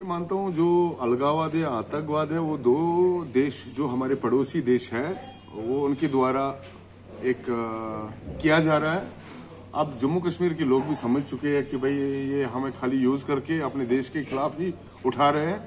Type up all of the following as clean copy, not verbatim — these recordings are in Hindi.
मानता हूँ जो अलगाववाद या आतंकवाद है वो दो देश जो हमारे पड़ोसी देश है वो उनके द्वारा एक किया जा रहा है। अब जम्मू कश्मीर के लोग भी समझ चुके हैं कि भाई ये हमें खाली यूज करके अपने देश के खिलाफ ही उठा रहे हैं।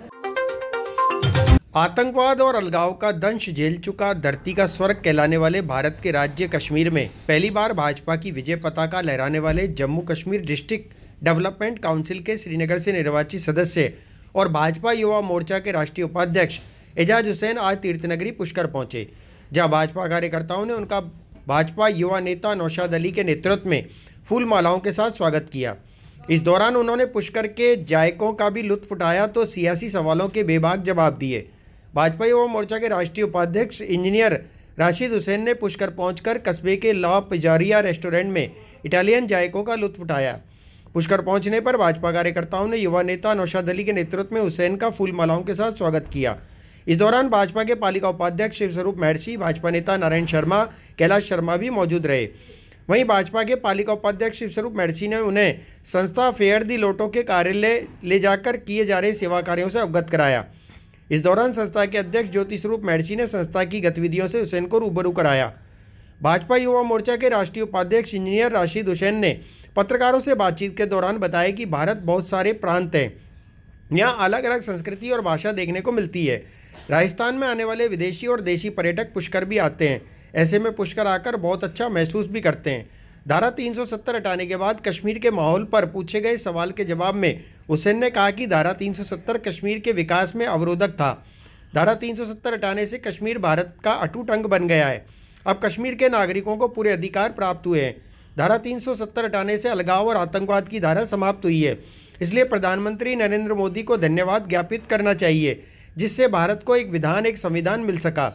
आतंकवाद और अलगाव का दंश झेल चुका धरती का स्वर्ग कहलाने वाले भारत के राज्य कश्मीर में पहली बार भाजपा की विजय पताका लहराने वाले Jammu Kashmir district development council के श्रीनगर से निर्वाचित सदस्य और भाजपा युवा मोर्चा के राष्ट्रीय उपाध्यक्ष एजाज हुसैन आज तीर्थनगरी पुष्कर पहुंचे, जहां भाजपा कार्यकर्ताओं ने उनका भाजपा युवा नेता नौशाद अली के नेतृत्व में फूल मालाओं के साथ स्वागत किया। इस दौरान उन्होंने पुष्कर के जायकों का भी लुत्फ उठाया तो सियासी सवालों के बेबाक जवाब दिए। भाजपा युवा मोर्चा के राष्ट्रीय उपाध्यक्ष इंजीनियर राशिद हुसैन ने पुष्कर पहुंचकर कस्बे के ला पिजारिया रेस्टोरेंट में इटालियन जायकों का लुत्फ उठाया। पुष्कर पहुंचने पर भाजपा कार्यकर्ताओं ने युवा नेता नौशाद अली के नेतृत्व में हुसैन का फूल मालाओं के साथ स्वागत किया। इस दौरान भाजपा के पालिका उपाध्यक्ष शिवस्वरूप महर्षि, भाजपा नेता नारायण शर्मा, कैलाश शर्मा भी मौजूद रहे। वहीं भाजपा के पालिका उपाध्यक्ष शिवस्वरूप महर्षि ने उन्हें संस्था फेयर दी लोटो के कार्यालय ले जाकर किए जा रहे सेवा कार्यों से अवगत कराया। इस दौरान संस्था के अध्यक्ष ज्योति स्वरूप महर्षि ने संस्था की गतिविधियों से हुसैन को रूबरू कराया। भाजपा युवा मोर्चा के राष्ट्रीय उपाध्यक्ष इंजीनियर राशिद हुसैन ने पत्रकारों से बातचीत के दौरान बताया कि भारत बहुत सारे प्रांत हैं, यहाँ अलग अलग संस्कृति और भाषा देखने को मिलती है। राजस्थान में आने वाले विदेशी और देशी पर्यटक पुष्कर भी आते हैं, ऐसे में पुष्कर आकर बहुत अच्छा महसूस भी करते हैं। धारा 370 हटाने के बाद कश्मीर के माहौल पर पूछे गए सवाल के जवाब में हुसैन ने कहा कि धारा 370 कश्मीर के विकास में अवरोधक था। धारा 370 हटाने से कश्मीर भारत का अटूट अंग बन गया है। अब कश्मीर के नागरिकों को पूरे अधिकार प्राप्त हुए हैं। धारा 370 हटाने से अलगाव और आतंकवाद की धारा समाप्त हुई है। इसलिए प्रधानमंत्री नरेंद्र मोदी को धन्यवाद ज्ञापित करना चाहिए, जिससे भारत को एक विधान, एक संविधान मिल सका।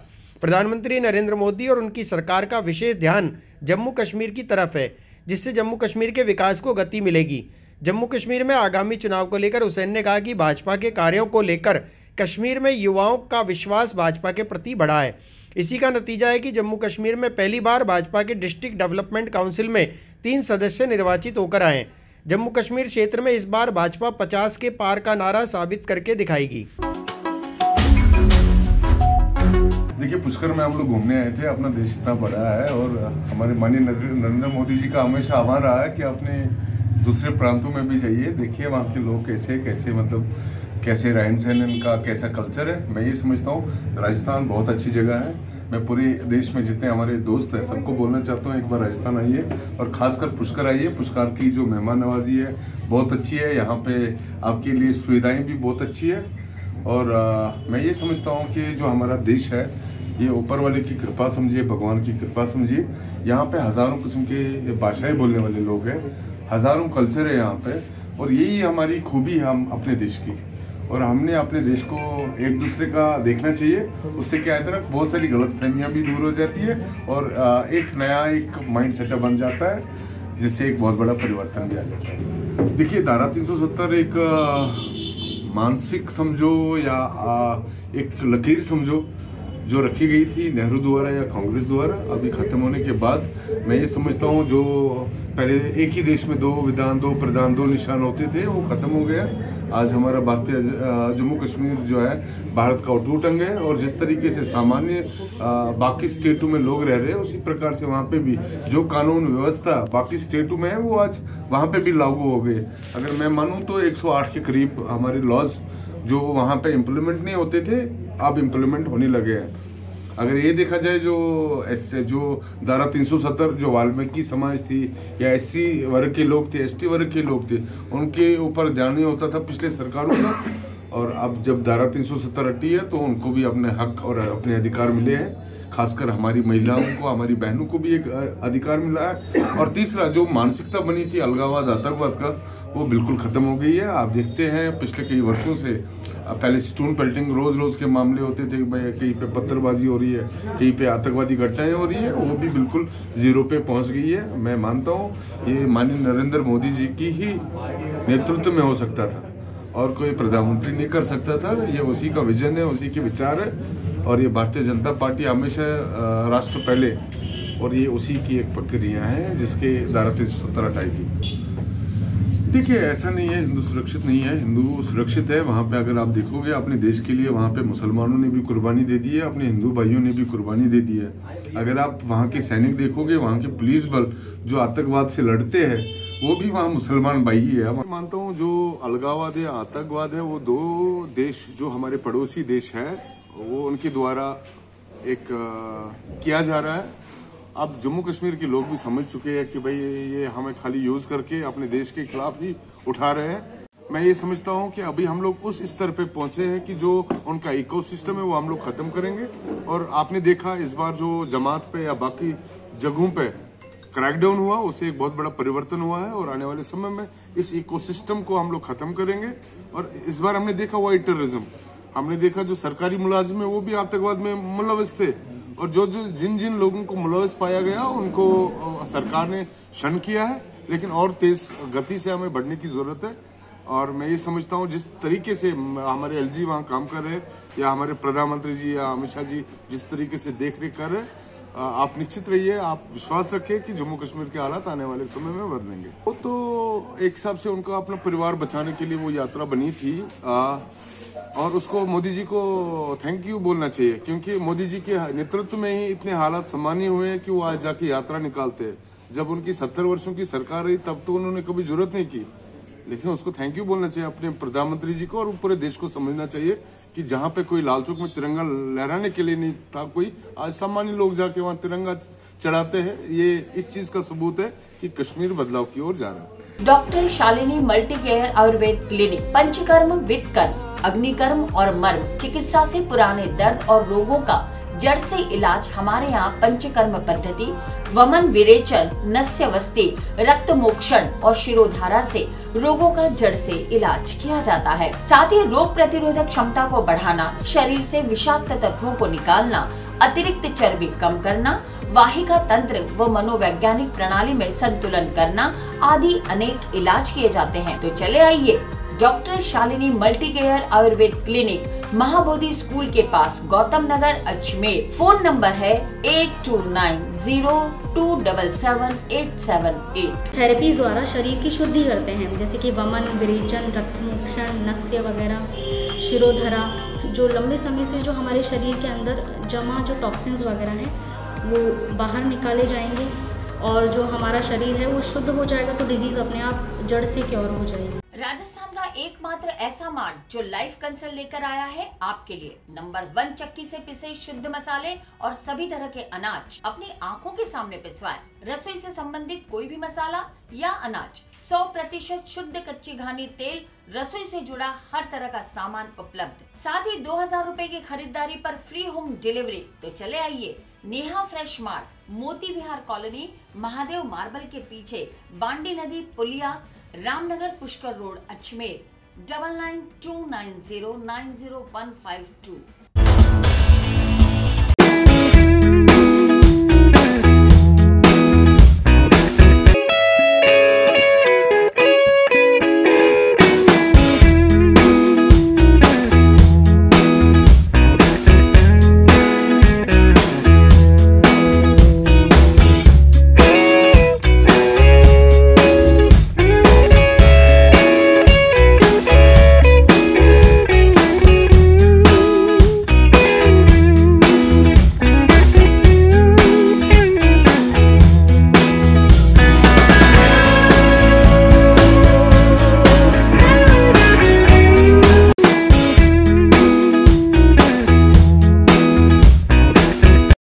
प्रधानमंत्री नरेंद्र मोदी और उनकी सरकार का विशेष ध्यान जम्मू कश्मीर की तरफ है, जिससे जम्मू कश्मीर के विकास को गति मिलेगी। जम्मू कश्मीर में आगामी चुनाव को लेकर हुसैन ने कहा कि भाजपा के कार्यों को लेकर कश्मीर में युवाओं का विश्वास भाजपा के प्रति बढ़ा है। इसी का नतीजा है कि जम्मू कश्मीर में पहली बार भाजपा के डिस्ट्रिक्ट डेवलपमेंट काउंसिल में 3 सदस्य निर्वाचित होकर आए। जम्मू कश्मीर क्षेत्र में इस बार भाजपा 50 के पार का नारा साबित करके दिखाएगी। देखिए, पुष्कर में हम लोग घूमने आए थे। अपना देश इतना बड़ा है और हमारे माननीय नरेंद्र मोदी जी का हमेशा आह्वान रहा है कि अपने दूसरे प्रांतों में भी जाइए, देखिए वहाँ के लोग कैसे रहन सहन, इनका कैसा कल्चर है। मैं ये समझता हूँ राजस्थान बहुत अच्छी जगह है। मैं पूरे देश में जितने हमारे दोस्त हैं सबको बोलना चाहता हूँ, एक बार राजस्थान आइए और ख़ासकर पुष्कर आइए। पुष्कर की जो मेहमान नवाजी है बहुत अच्छी है, यहाँ पे आपके लिए सुविधाएं भी बहुत अच्छी है। और मैं ये समझता हूँ कि जो हमारा देश है ये ऊपर वाले की कृपा समझिए, भगवान की कृपा समझिए। यहाँ पे हज़ारों किस्म के भाषाएँ बोलने वाले लोग हैं, हज़ारों कल्चर है यहाँ पे, और यही हमारी खूबी है हम अपने देश की। और हमने अपने देश को एक दूसरे का देखना चाहिए। उससे क्या है ना, बहुत सारी गलतफहमियां भी दूर हो जाती है और एक नया माइंड सेटअप बन जाता है, जिससे एक बहुत बड़ा परिवर्तन भी आ जाता है। देखिए, धारा 370 एक मानसिक समझो या एक लकीर समझो जो रखी गई थी नेहरू द्वारा या कांग्रेस द्वारा, अभी ख़त्म होने के बाद मैं ये समझता हूँ जो पहले एक ही देश में 2 विधान, 2 प्रधान, 2 निशान होते थे, वो ख़त्म हो गया। आज हमारा भारतीय जम्मू कश्मीर जो है भारत का अटूट अंग है। और जिस तरीके से सामान्य बाकी स्टेटों में लोग रह रहे हैं, उसी प्रकार से वहाँ पे भी जो कानून व्यवस्था बाकी स्टेटों में है वो आज वहाँ पे भी लागू हो गए। अगर मैं मानूँ तो 108 के करीब हमारे लॉज जो वहाँ पे इम्प्लीमेंट नहीं होते थे अब इम्प्लीमेंट होने लगे हैं। अगर ये देखा जाए जो धारा 370 जो वाल्मीकि समाज थी या SC वर्ग के लोग थे, ST वर्ग के लोग थे, उनके ऊपर ध्यान नहीं होता था पिछले सरकारों का। और अब जब धारा 370 हटी है तो उनको भी अपने हक और अपने अधिकार मिले हैं। खासकर हमारी महिलाओं को, हमारी बहनों को भी एक अधिकार मिला है। और तीसरा जो मानसिकता बनी थी अलगाववाद, आतंकवाद का, वो बिल्कुल ख़त्म हो गई है। आप देखते हैं पिछले कई वर्षों से पहले स्टोन पेल्टिंग रोज़ के मामले होते थे, भाई कहीं पे पत्थरबाजी हो रही है, कहीं पे आतंकवादी घटनाएं हो रही है, वो भी बिल्कुल ज़ीरो पे पहुंच गई है। मैं मानता हूँ ये माननीय नरेंद्र मोदी जी की ही नेतृत्व में हो सकता था और कोई प्रधानमंत्री नहीं कर सकता था। ये उसी का विजन है, उसी के विचार है। और ये भारतीय जनता पार्टी हमेशा राष्ट्र पहले, और ये उसी की एक प्रक्रिया है जिसके धारा 370 हटाई थी। देखिए, ऐसा नहीं है हिंदू सुरक्षित नहीं है, हिंदू सुरक्षित है। वहाँ पे अगर आप देखोगे अपने देश के लिए, वहाँ पे मुसलमानों ने भी कुर्बानी दे दी है, अपने हिंदू भाइयों ने भी कुर्बानी दे दी है। अगर आप वहाँ के सैनिक देखोगे, वहाँ के पुलिस बल जो आतंकवाद से लड़ते हैं, वो भी वहाँ मुसलमान भाई ही है। मैं मानता हूँ जो अलगाववाद है, आतंकवाद है, वो दो देश जो हमारे पड़ोसी देश है, वो उनके द्वारा एक किया जा रहा है। अब जम्मू कश्मीर के लोग भी समझ चुके हैं कि भाई ये हमें खाली यूज करके अपने देश के खिलाफ ही उठा रहे हैं। मैं ये समझता हूँ कि अभी हम लोग उस स्तर पे पहुंचे हैं कि जो उनका इकोसिस्टम है वो हम लोग खत्म करेंगे। और आपने देखा इस बार जो जमात पे या बाकी जगहों पे क्रैकडाउन हुआ, उससे एक बहुत बड़ा परिवर्तन हुआ है और आने वाले समय में इस इकोसिस्टम को हम लोग खत्म करेंगे। और इस बार हमने देखा वाइट टेररिज्म, हमने देखा जो सरकारी मुलाजिम है वो भी आतंकवाद में मुलविस थे, और जो जिन लोगों को मुलविस पाया गया उनको सरकार ने क्षण किया है। लेकिन और तेज गति से हमें बढ़ने की जरूरत है। और मैं ये समझता हूँ जिस तरीके से हमारे एलजी वहाँ काम कर रहे हैं, या हमारे प्रधानमंत्री जी या अमित शाह जी जिस तरीके से देख रेख कर रहे हैं, आप निश्चित रहिए, आप विश्वास रखिए कि जम्मू कश्मीर के हालात आने वाले समय में बदलेंगे। वो तो एक हिसाब से उनका अपना परिवार बचाने के लिए वो यात्रा बनी थी, और उसको मोदी जी को थैंक यू बोलना चाहिए, क्योंकि मोदी जी के नेतृत्व में ही इतने हालात सामान्य हुए हैं कि वो आज जाके यात्रा निकालते हैं। जब उनकी 70 वर्षों की सरकार रही तब तो उन्होंने कभी जरूरत नहीं की, लेकिन उसको थैंक यू बोलना चाहिए अपने प्रधानमंत्री जी को। और पूरे देश को समझना चाहिए कि जहां पे कोई लाल चौक में तिरंगा लहराने के लिए नहीं था कोई, आज सामान्य लोग जाके वहां तिरंगा चढ़ाते हैं। ये इस चीज का सबूत है कि कश्मीर बदलाव की ओर जा रहा है। Doctor Shalini multi care Ayurved clinic पंचकर्म, वित्तकर्म, अग्निकर्म और मर्म चिकित्सा से पुराने दर्द और रोगों का जड़ से इलाज हमारे यहाँ पंचकर्म पद्धति, वमन विरेचन, नस्यवस्ती, रक्त मोक्षण और शिरोधारा से रोगों का जड़ से इलाज किया जाता है। साथ ही रोग प्रतिरोधक क्षमता को बढ़ाना, शरीर से विषाक्त तत्वों को निकालना, अतिरिक्त चर्बी कम करना, वाहिका तंत्र व मनोवैज्ञानिक प्रणाली में संतुलन करना आदि अनेक इलाज किए जाते हैं। तो चले आइए doctor Shalini multi care Ayurved clinic, Mahabodhi school के पास, गौतम नगर, अजमेर। फोन नंबर है 8290277878। थेरेपीज द्वारा शरीर की शुद्धि करते हैं, जैसे कि वमन, विरेचन, रक्तमोक्षण, नस्य वगैरह, शिरोधरा। जो लंबे समय से जो हमारे शरीर के अंदर जमा जो टॉक्सिन्स वगैरह हैं वो बाहर निकाले जाएंगे, और जो हमारा शरीर है वो शुद्ध हो जाएगा, तो डिजीज अपने आप जड़ से क्योर हो जाएगी। राजस्थान का एकमात्र ऐसा मार्ट जो लाइफ कंसल्ट लेकर आया है आपके लिए नंबर 1 चक्की से पिसे शुद्ध मसाले और सभी तरह के अनाज अपनी आंखों के सामने पिसवाएं। रसोई से संबंधित कोई भी मसाला या अनाज 100% शुद्ध कच्ची घानी तेल, रसोई से जुड़ा हर तरह का सामान उपलब्ध। साथ ही 2000 रुपए की खरीदारी पर फ्री होम डिलीवरी। तो चले आइए नेहा फ्रेश मार्ट, मोती विहार कॉलोनी, महादेव मार्बल के पीछे, बांडी नदी पुलिया, रामनगर पुष्कर रोड, अजमेर। 9929090152।